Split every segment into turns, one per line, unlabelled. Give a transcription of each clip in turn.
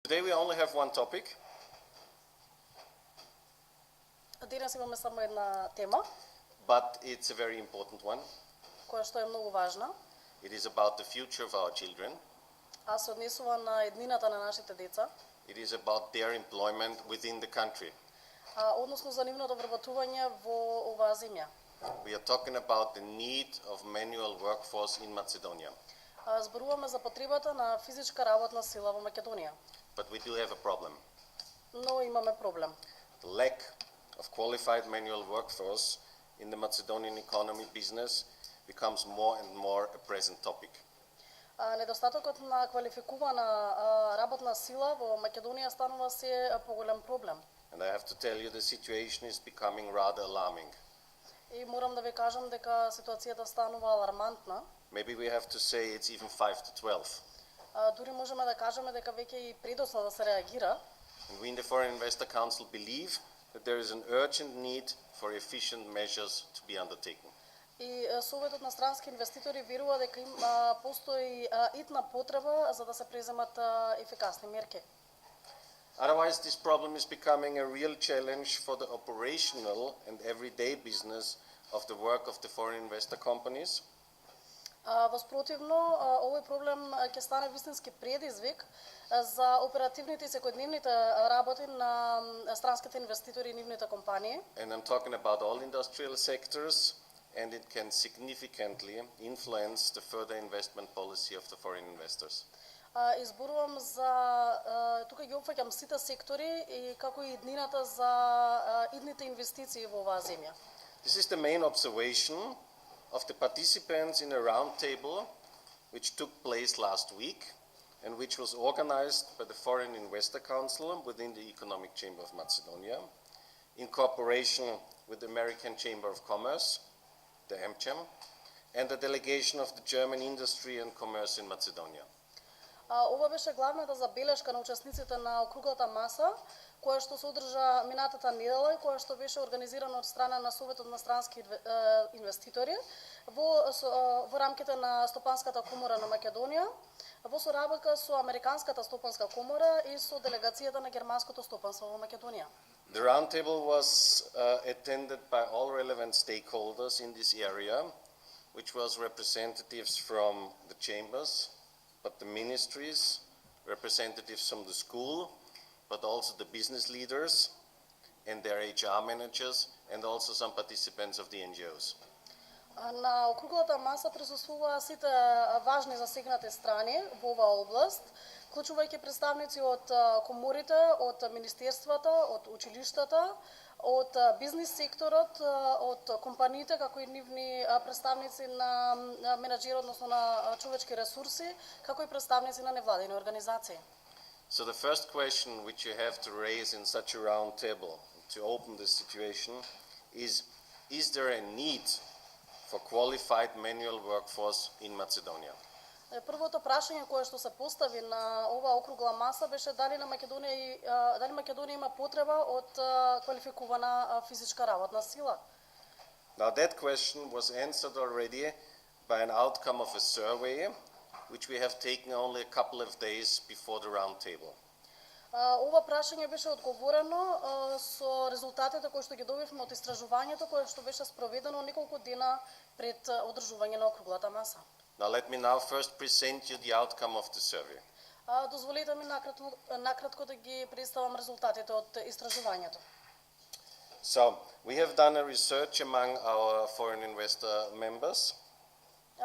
Today we only have one topic.
Денес имаме само една тема,
but it's a very important one.
која што е многу важна,
It is about the future of our children.
а се однесува на еднината на нашите деца,
It is about their employment within the country.
односно за нивното вработување во оваа земја.
We are talking about the need of manual workforce in Macedonia.
Зборуваме за потребата на физичка работна сила во Македонија.
But we do have a problem.
Но имаме проблем.
The lack of qualified manual workforce in the Macedonian economy business becomes more and more a present topic.
Недостатокот на квалификувана работна сила во Македонија станува се поголем проблем.
And I have to tell you the situation is becoming rather alarming.
И морам да ви кажам дека ситуацијата станува алармантна.
Maybe we have to say it's even 5 to 12.
Дури можеме да кажеме дека веќе и предосно да се реагира.
And we in the Foreign Investor Council believe that there is an urgent need for efficient measures to be undertaken.
И Советот на странски инвеститори верува дека постои итна потреба за да се преземат ефикасни мерки.
Otherwise, this problem is becoming a real challenge for the operational and everyday business of the work of the foreign investor companies.
Воспротивно, овој проблем ќе стане вистински предизвик за оперативните и секојдневните работи на странските инвеститори и нивните компании.
And I'm talking about all industrial sectors, and it can significantly influence the further investment policy of the foreign investors.
Изборувам за тука ги опфаќам сите сектори и како и иднината за идните инвестиции во оваа земја.
This is the main observation of the participants in a roundtable which took place last week and which was organized by the Foreign Investor Council within the Economic Chamber of Macedonia in cooperation with the American Chamber of Commerce, the AmCham, and the delegation of the German Industry and Commerce in Macedonia.
Ова беше главната забелешка на учесниците на округлата маса, која што се одржа минатата недела и која што беше организирана од страна на Советот на странски инвеститори во рамките на Стопанската комора на Македонија, во соработка со Американската стопанска комора и со делегацијата на германското стопанство во Македонија.
The roundtable was attended by all relevant stakeholders in this area, which was representatives from the chambers, but the ministries, representatives from the school, but also the business leaders and their HR managers, and also some participants of the NGOs.
На округлата маса присуствуваа сите важни засегнати страни во оваа област, вклучувајќи представници од коморите, од министерствата, од училиштата, од бизнис секторот, од компаниите, како и нивни представници на менаџери, односно на човечки ресурси, како и представници на невладини организации.
So the first question which you have to raise in such a round table to open the situation is there a need for qualified manual workforce in Macedonia?
Првото прашање кое што се постави на оваа округла маса беше дали Македонија има потреба од квалификувана физичка работна сила.
Now that question was answered already by an outcome of a survey which we have taken only a couple of days before the round table.
Ова прашање беше одговорено со резултатите кои што ги добивме од истражувањето кое што беше спроведено неколку дена пред одржување на округлата маса.
Now let me now first present you the outcome of the survey.
Дозволете ми накратко да ги представам резултатите од истражувањето.
So we have done a research among our foreign investor members.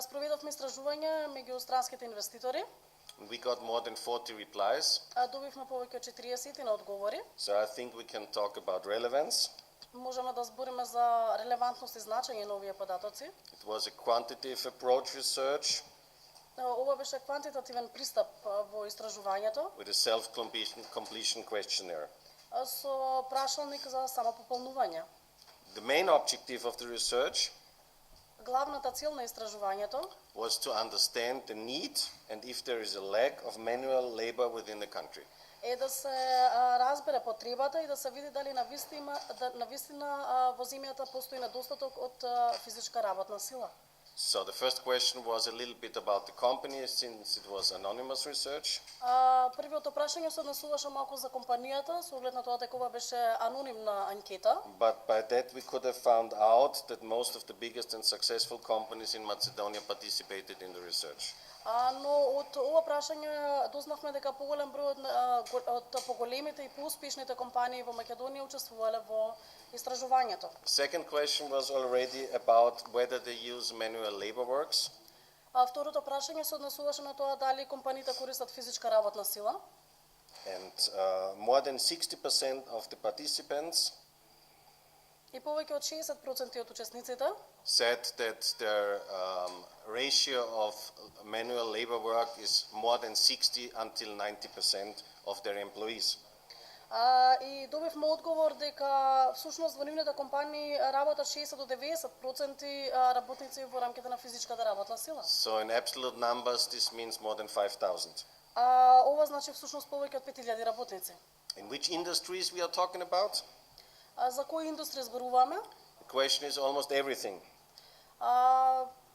Спроведовме истражување меѓу странските инвеститори.
We got more than 40 replies.
Добивме повеќе од 40 на одговори.
So I think we can talk about relevance.
Можеме да збориме за релевантност и значење на овие податоци.
It was a quantitative approach research.
Ова беше квантитативен пристап во истражувањето.
With a self-completion questionnaire.
Со прашалник за самопополнување.
The main objective of the research
Главната цел на истражувањето
was to understand the need and if there is a lack of manual labor within the country.
Е да се разбере потребата и да се види дали навистина во земјата постои недостаток од физичка работна сила.
So the first question was a little bit about the company, since it was anonymous research.
Првото прашање се однесуваше малку за компанијата, со оглед на тоа дека ова беше анонимна анкета.
But by that we could have found out that most of the biggest and successful companies in Macedonia participated in the research.
Но од ова прашање дознавме дека поголем број од поголемите и поуспешните компании во Македонија учествувале во истражувањето.
Second question was already about whether they use manual labor works.
Второто прашање се однесуваше на тоа дали компаниите користат физичка работна сила.
And more than 60% of the participants
И повеќе од 60% од учесниците
said that their ratio of manual labor work is more than 60 until 90% of their employees.
И добивме одговор дека всушност во нивните компании работат 60 до 90% работници во рамките на физичката работна сила.
So in absolute numbers this means more than 5,000.
Ова значи всушност повеќе од 5000 работници.
In which industries we are talking about?
За кои индустрии зборуваме?
The question is almost everything.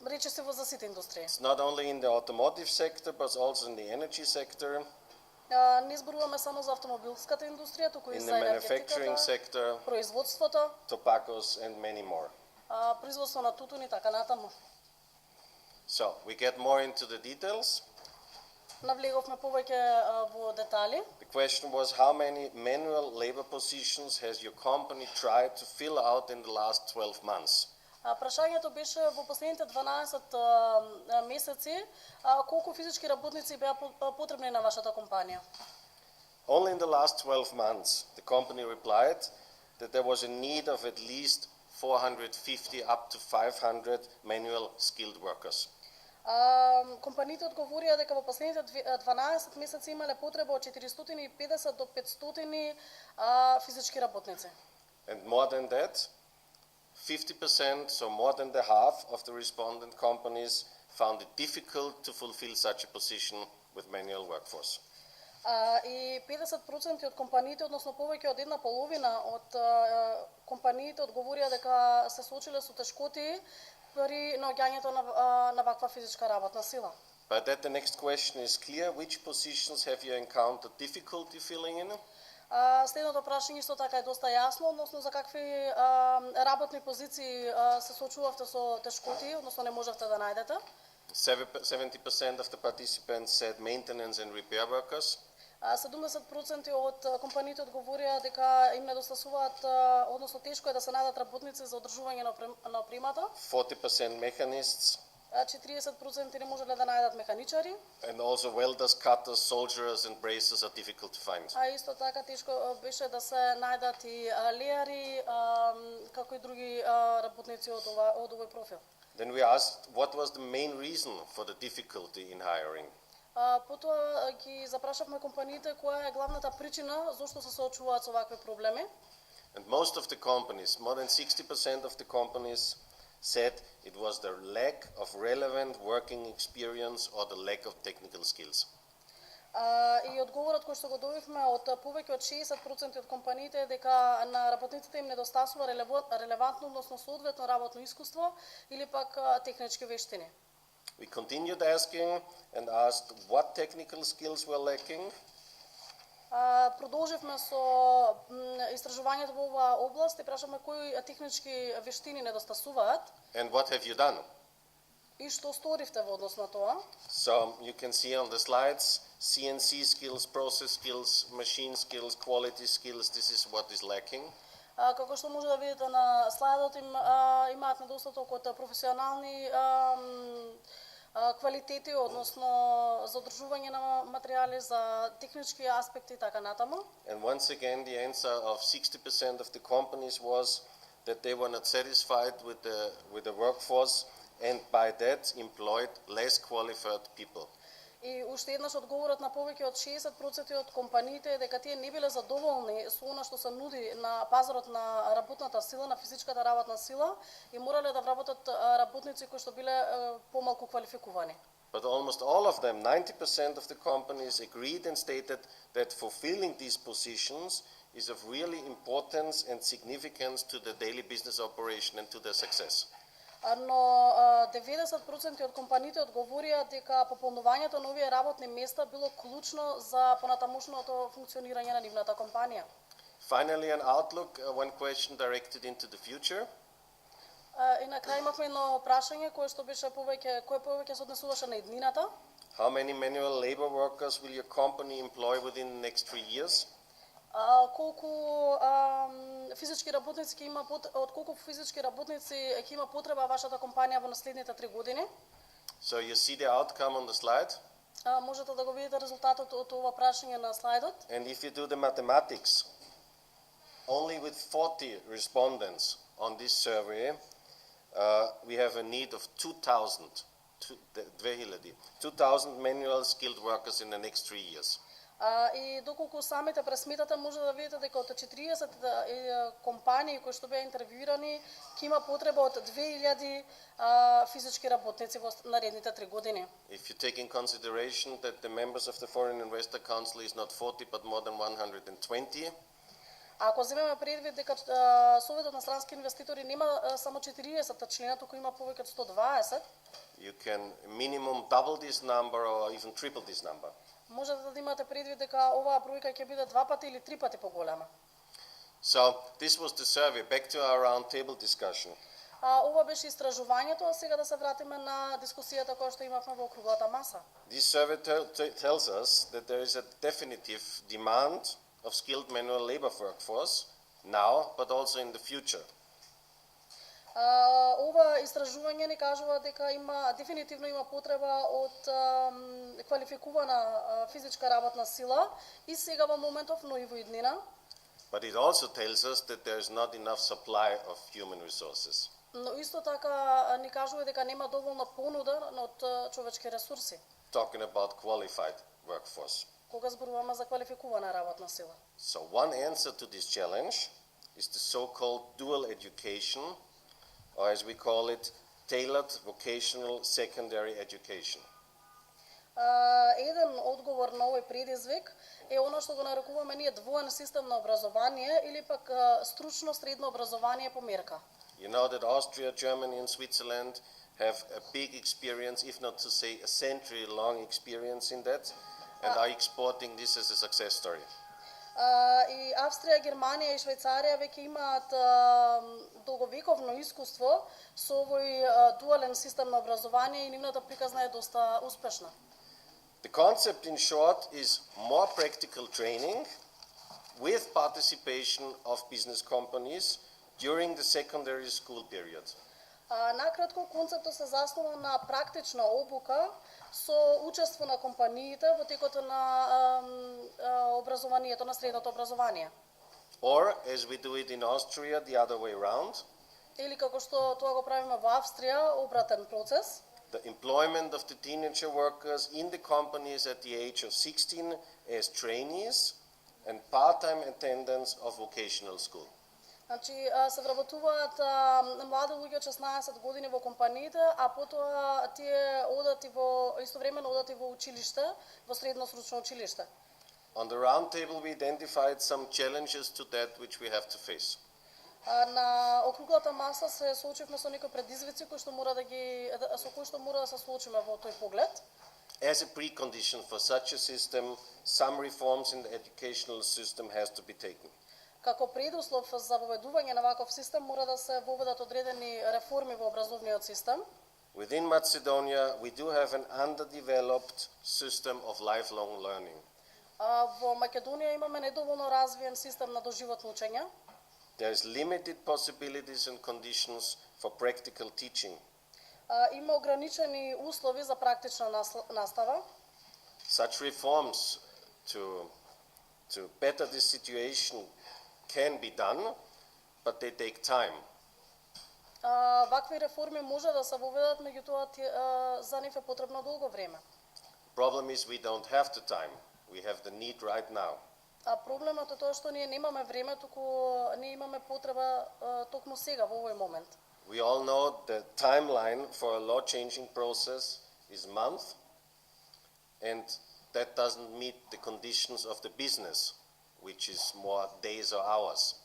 Рече се во за сите индустрии.
It's not only in the automotive sector but also in the energy sector,
Не зборуваме само за автомобилската индустрија, туку и
in
за
the manufacturing
енергетиката,
sector,
производството,
tobaccos and many more.
производство на тутун и така натаму.
So we get more into the details.
Навлеговме повеќе во детали.
The question was how many manual labor positions has your company tried to fill out in the last 12 months?
Прашањето беше во последните 12 месеци колку физички работници беа потребни на вашата компанија.
Only in the last 12 months, the company replied that there was a need of at least 450 up to 500 manual skilled workers.
Компаниите одговорија дека во последните 12 месеци имале потреба од 450 до 500 физички работници.
And more than that, 50%, so more than the half of the respondent companies found it difficult to fulfill such a position with manual workforce.
И 50% од компаниите, односно повеќе од една половина од компаниите одговорија дека се соочиле со тешкоти при наоѓањето на ваква физичка работна сила.
By that, the next question is clear. Which positions have you encountered difficulty filling in?
Следното прашање исто така е доста јасно, односно за какви работни позиции се соочувавте со тешкоти, односно не можевте да најдете.
70% of the participants said maintenance and repair workers.
70% од компаниите одговорија дека им недостасуваат, односно тешко е да се најдат работници за одржување на опремата.
40% mechanists.
40% не можеле да најдат механичари.
And also welders, cutters, solderers and bracers are difficult to find.
Исто така тешко беше да се најдат и леари, како и други работници од овој профил.
Then we asked what was the main reason for the difficulty in hiring.
Потоа ги запрашавме компаниите која е главната причина зошто се соочуваат со вакви проблеми.
And most of the companies, more than 60% of the companies said it was the lack of relevant working experience or the lack of technical skills.
И одговорот кој што го добивме од повеќе од 60% од компаниите е дека на работниците им недостасува релевантно, односно соодветно работно искуство или пак технички вештини.
We continued asking and asked what technical skills were lacking.
Продолживме со истражувањето во оваа област и прашавме кои технички вештини недостасуваат.
And what have you done?
И што сторивте во однос на тоа?
So you can see on the slides CNC skills, process skills, machine skills, quality skills. This is what is lacking.
Како што може да видите на слайдот, имаат недостаток од професионални квалитети, односно за одржување на материјали, за технички аспекти и така натаму.
And once again the answer of 60% of the companies was that they were not satisfied with the workforce and by that employed less qualified people.
И уште еднаш одговорот на повеќе од 60% од компаниите е дека тие не биле задоволни со она што се нуди на пазарот на работната сила, на физичката работна сила и морале да вработат работници кои што биле помалку квалификувани.
But almost all of them, 90% of the companies agreed and stated that fulfilling these positions is of really importance and significance to the daily business operation and to their success.
Но 90% од компаниите одговорија дека пополнувањето на овие работни места било клучно за понатамушното функционирање на нивната компанија.
Finally, an outlook, one question directed into the future.
И на крај имавме едно прашање кое повеќе се однесуваше на иднината.
How many manual labor workers will your company employ within the next 3 years?
Колку физички работници ќе има од колку физички работници ќе има потреба вашата компанија во наследните 3 години?
So you see the outcome on the slide.
Можете да го видите резултатот од ова прашање на слайдот.
And if you do the mathematics, only with 40 respondents on this survey, we have a need of 2,000 manual skilled workers in the next 3 years.
И доколку самите пресметате, може да видите дека од 40 компании кои што беа интервјуирани, ќе има потреба од 2000 физички работници во наредните 3 години.
If you take in consideration that the members of the Foreign Investor Council is not 40 but more than 120,
Ако земеме предвид дека Советот на странски инвеститори нема само 40 члена, туку има повеќе од 120,
you can minimum double this number or even triple this number.
можете да имате предвид дека оваа бројка ќе биде 2 пати или 3 пати поголема.
So this was the survey. Back to our roundtable discussion.
Ова беше истражувањето, а сега да се вратиме на дискусијата која што имавме во округлата маса.
This survey tells us that there is a definitive demand of skilled manual labor workforce now, but also in the future.
Ова истражување ни кажува дека дефинитивно има потреба од квалификувана физичка работна сила и сега во моментов, но и во иднина.
But it also tells us that there is not enough supply of human resources.
Но исто така ни кажува дека нема доволна понуда од човечки ресурси.
Talking about qualified workforce.
Кога зборуваме за квалификувана работна сила.
So one answer to this challenge is the so-called dual education, or as we call it, tailored vocational secondary education.
Еден одговор на овој предизвик е оно што го нарекуваме ние двоен систем на образование или пак стручно средно образование по мерка.
You know that Austria, Germany and Switzerland have a big experience, if not to say a century-long experience in that, and are exporting this as a success story.
И Австрија, Германија и Швајцарија веќе имаат долговековно искуство со овој дуален систем на образование и нивната приказна е доста успешна.
The concept, in short, is more practical training with participation of business companies during the secondary school period.
Накратко, концептот се заснова на практична обука со учество на компаниите во текот на образованието, на средното образование.
Or, as we do it in Austria, the other way around.
Или како што тоа го правиме во Австрија, обратен процес.
The employment of the teenager workers in the companies at the age of 16 as trainees and part-time attendants of vocational school.
Значи, се вработуваат млади луѓе од 16 години во компаниите, а потоа тие одат и во истовремено одат и во училиште, во средно стручно училиште.
On the round table we identified some challenges to that which we have to face.
На округлата маса се соочивме со некои предизвици кои што со кои што мора да се соочиме во тој поглед.
As a precondition for such a system, some reforms in the educational system has to be taken.
Како предуслов за воведување на ваков систем мора да се воведат одредени реформи во образовниот систем.
Within Macedonia, we do have an underdeveloped system of lifelong learning.
Во Македонија имаме недоволно развиен систем на доживотно учење.
There is limited possibilities and conditions for practical teaching.
Има ограничени услови за практична настава.
Such reforms to better this situation can be done, but they take time.
Вакви реформи може да се воведат, меѓутоа за нив е потребно долго време.
Problem is we don't have the time. We have the need right now.
Проблемот е тоа што ние немаме време, туку ние имаме потреба токму сега во овој момент.
We all know the timeline for a law changing process is month, and that doesn't meet the conditions of the business, which is more days or hours.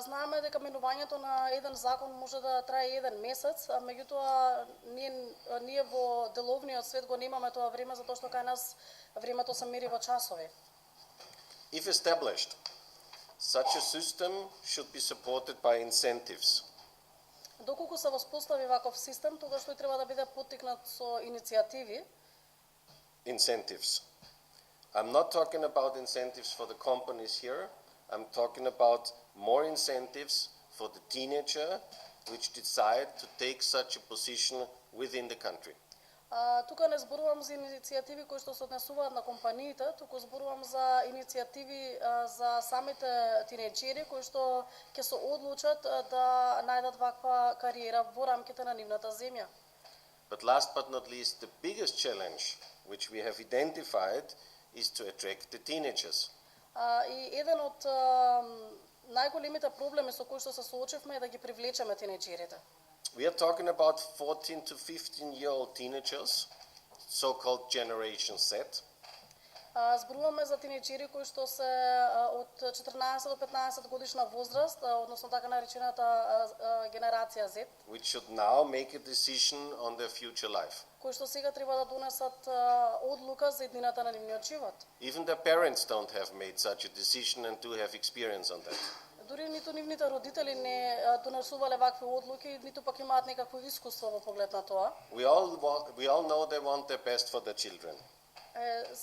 Знаеме дека менувањето на еден закон може да трае еден месец, а меѓутоа ние во деловниот свет го немаме тоа време затоа што кај нас времето се мери во часови.
If established, such a system should be supported by incentives.
Доколку се воспостави ваков систем, тогаш тој треба да биде поттикнат со иницијативи.
Incentives. I'm not talking about incentives for the companies here. I'm talking about more incentives for the teenager which decide to take such a position within the country.
Тука не зборувам за иницијативи кои што се однесуваат на компаниите, туку зборувам за иницијативи за самите тинејџери кои што ќе се одлучат да најдат ваква кариера во рамките на нивната земја.
But last but not least, the biggest challenge which we have identified is to attract the teenagers.
И еден од најголемите проблеми со кои што се соочивме е да ги привлечеме тинејџерите.
We are talking about 14 to 15-year-old teenagers, so-called Generation Z.
Зборуваме за тинејџери кои што се од 14 до 15 годишна возраст, односно така наречената генерација Z,
which should now make a decision on their future life.
кои што сега треба да донесат одлука за иднината на нивниот живот.
Even their parents don't have made such a decision and do have experience on that.
Дури ниту нивните родители не донесувале вакви одлуки, ниту пак имаат некакво искуство во поглед на тоа.
We all know they want their best for their children.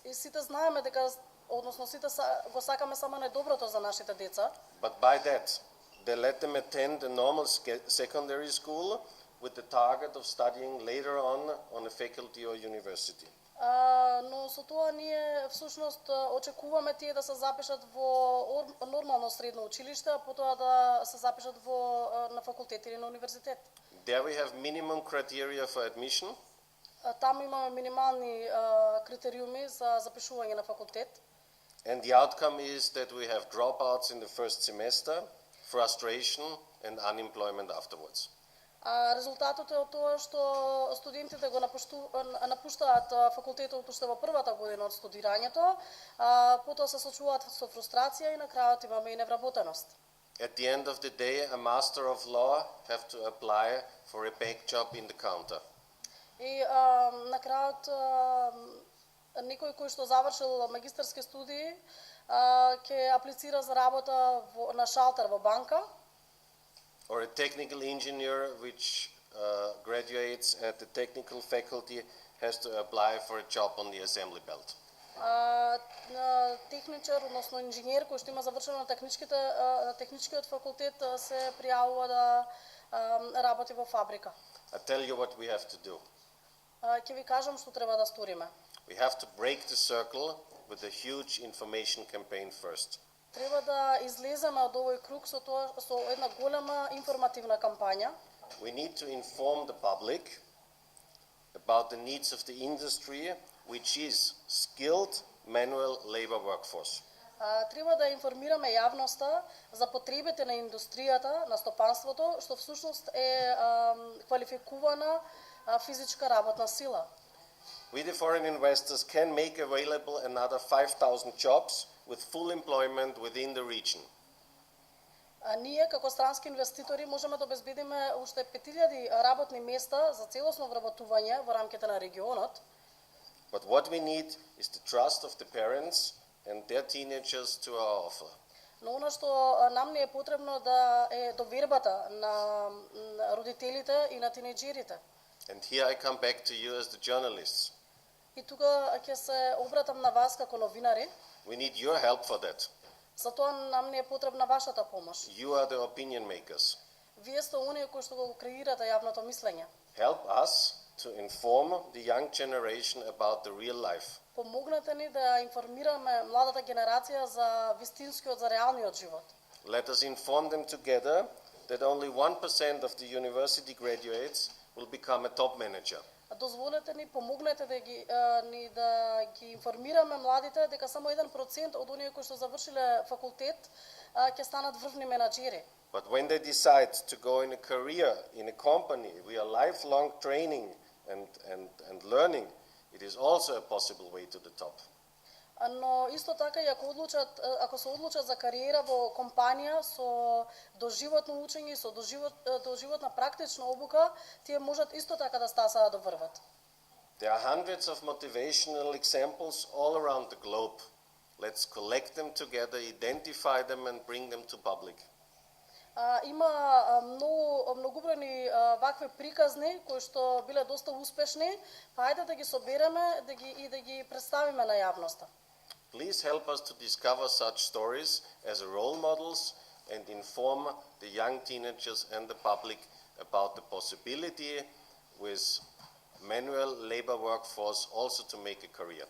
И сите знаеме дека, односно сите го сакаме само најдоброто за нашите деца.
But by that, they let them attend a normal secondary school with the target of studying later on a faculty or university.
Но со тоа ние всушност очекуваме тие да се запишат во нормално средно училиште, а потоа да се запишат на факултет или на универзитет.
There we have minimum criteria for admission.
Таму имаме минимални критериуми за запишување на факултет.
And the outcome is that we have dropouts in the first semester, frustration and unemployment afterwards.
Резултатот е од тоа што студентите го напуштаат факултетот уште во првата година од студирањето, потоа се соочуваат со фрустрација и на крајот имаме и невработеност.
At the end of the day, a master of law have to apply for a back job in the counter.
И на крајот некој кој што завршил магистарски студии ќе аплицира за работа на шалтер во банка.
Or a technical engineer which graduates at the technical faculty has to apply for a job on the assembly belt.
Техничар, односно инженер кој што има завршено на техничкиот факултет се пријавува да работи во фабрика.
I tell you what we have to do.
Ќе ви кажам што треба да сториме.
We have to break the circle with a huge information campaign first.
Треба да излеземе од овој круг со една голема информативна кампања.
We need to inform the public about the needs of the industry, which is skilled manual labor workforce.
Треба да информираме јавноста за потребите на индустријата, на стопанството, што всушност е квалификувана физичка работна сила.
We, the foreign investors, can make available another 5,000 jobs with full employment within the region.
Ние како странски инвеститори можеме да обезбедиме уште 5000 работни места за целосно вработување во рамките на регионот.
But what we need is the trust of the parents and their teenagers to our offer.
Но она што нам не е потребно да е довербата на родителите и на тинејџерите.
And here I come back to you as the journalists.
И тука ќе се обратам на вас како новинари.
We need your help for that.
Затоа нам не е потребна вашата помош.
You are the opinion makers.
Вие сте оние кои што го креирате јавното мислење.
Help us to inform the young generation about the real life.
Помогнете ни да информираме младата генерација за вистинскиот, за реалниот живот.
Let us inform them together that only 1% of the university graduates will become a top manager.
Дозволете ни, помогнете да ги информираме младите дека само 1% од оние кои што завршиле факултет ќе станат врвни менаџери.
But when they decide to go in a career in a company, we are lifelong training and learning. It is also a possible way to the top.
Но исто така и ако се одлучат за кариера во компанија со доживотно учење и со доживотна практична обука, тие можат исто така да стасаат да врват.
There are hundreds of motivational examples all around the globe. Let's collect them together, identify them and bring them to public.
Има многобројни вакви приказни кои што биле доста успешни, па ајде да ги собереме да ги представиме на јавноста.
Please help us to discover such stories as role models and inform the young teenagers and the public about the possibility with manual labor workforce also to make a career.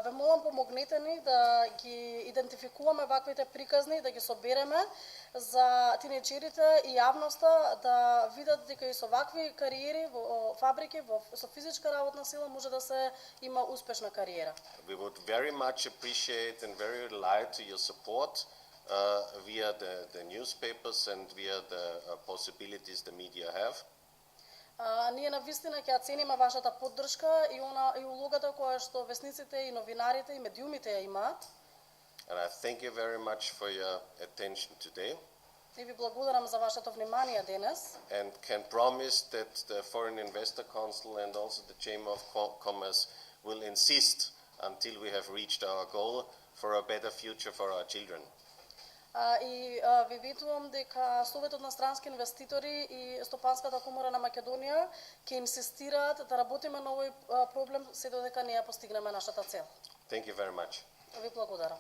Ве молам, помогнете ни да ги идентификуваме ваквите приказни, да ги собереме за тинеџерите и јавноста да видат дека и со вакви кариери во фабрики, со физичка работна сила може да се има успешна кариера.
We would very much appreciate and very rely to your support via the newspapers and via the possibilities the media have.
Ние навистина ќе цениме вашата поддршка и улогата која што весниците и новинарите и медиумите ја имаат.
And I thank you very much for your attention today.
И ви благодарам за вашето внимание денес.
And can promise that the Foreign Investor Council and also the Chamber of Commerce will insist until we have reached our goal for a better future for our children.
И ви ветувам дека Советот на странски инвеститори и Стопанската комора на Македонија ќе инсистираат да работиме на овој проблем се додека не ја постигнеме нашата цел.
Thank you very much.
Ви благодарам.